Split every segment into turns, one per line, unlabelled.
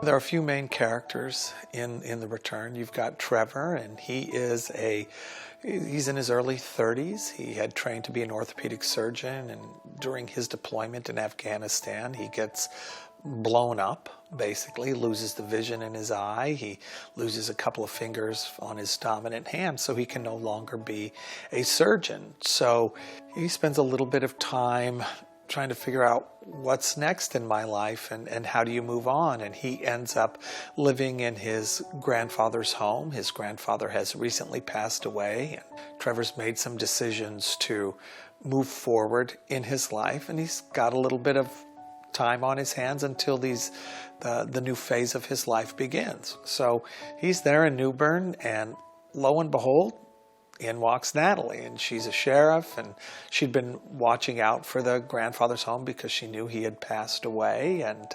There are a few main characters in The Return. You've got Trevor, and he's in his early 30s. He had trained to be an orthopedic surgeon, and during his deployment in Afghanistan, he gets blown up, basically, loses the vision in his eye. He loses a couple of fingers on his dominant hand, so he can no longer be a surgeon. So he spends a little bit of time trying to figure out what's next in my life and how do you move on. And he ends up living in his grandfather's home. His grandfather has recently passed away, and Trevor's made some decisions to move forward in his life, and he's got a little bit of time on his hands until the new phase of his life begins. So he's there in New Bern, and lo and behold, in walks Natalie, and she's a sheriff, and she'd been watching out for the grandfather's home because she knew he had passed away, and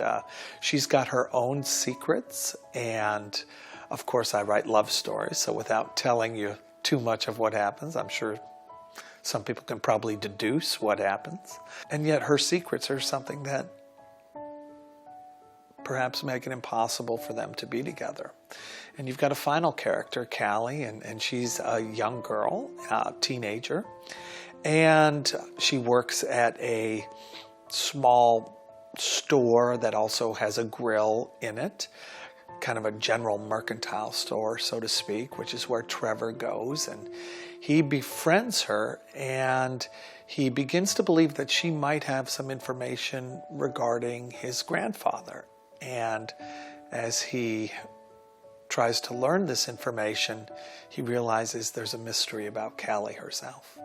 she's got her own secrets. And of course, I write love stories, so without telling you too much of what happens, I'm sure some people can probably deduce what happens. And yet her secrets are something that perhaps make it impossible for them to be together. And you've got a final character, Callie, and she's a young girl, a teenager, and she works at a small store that also has a grill in it, kind of a general mercantile store, so to speak, which is where Trevor goes. And he befriends her, and he begins to believe that she might have some information regarding his grandfather. And as he tries to learn this information, he realizes there's a mystery about Callie herself.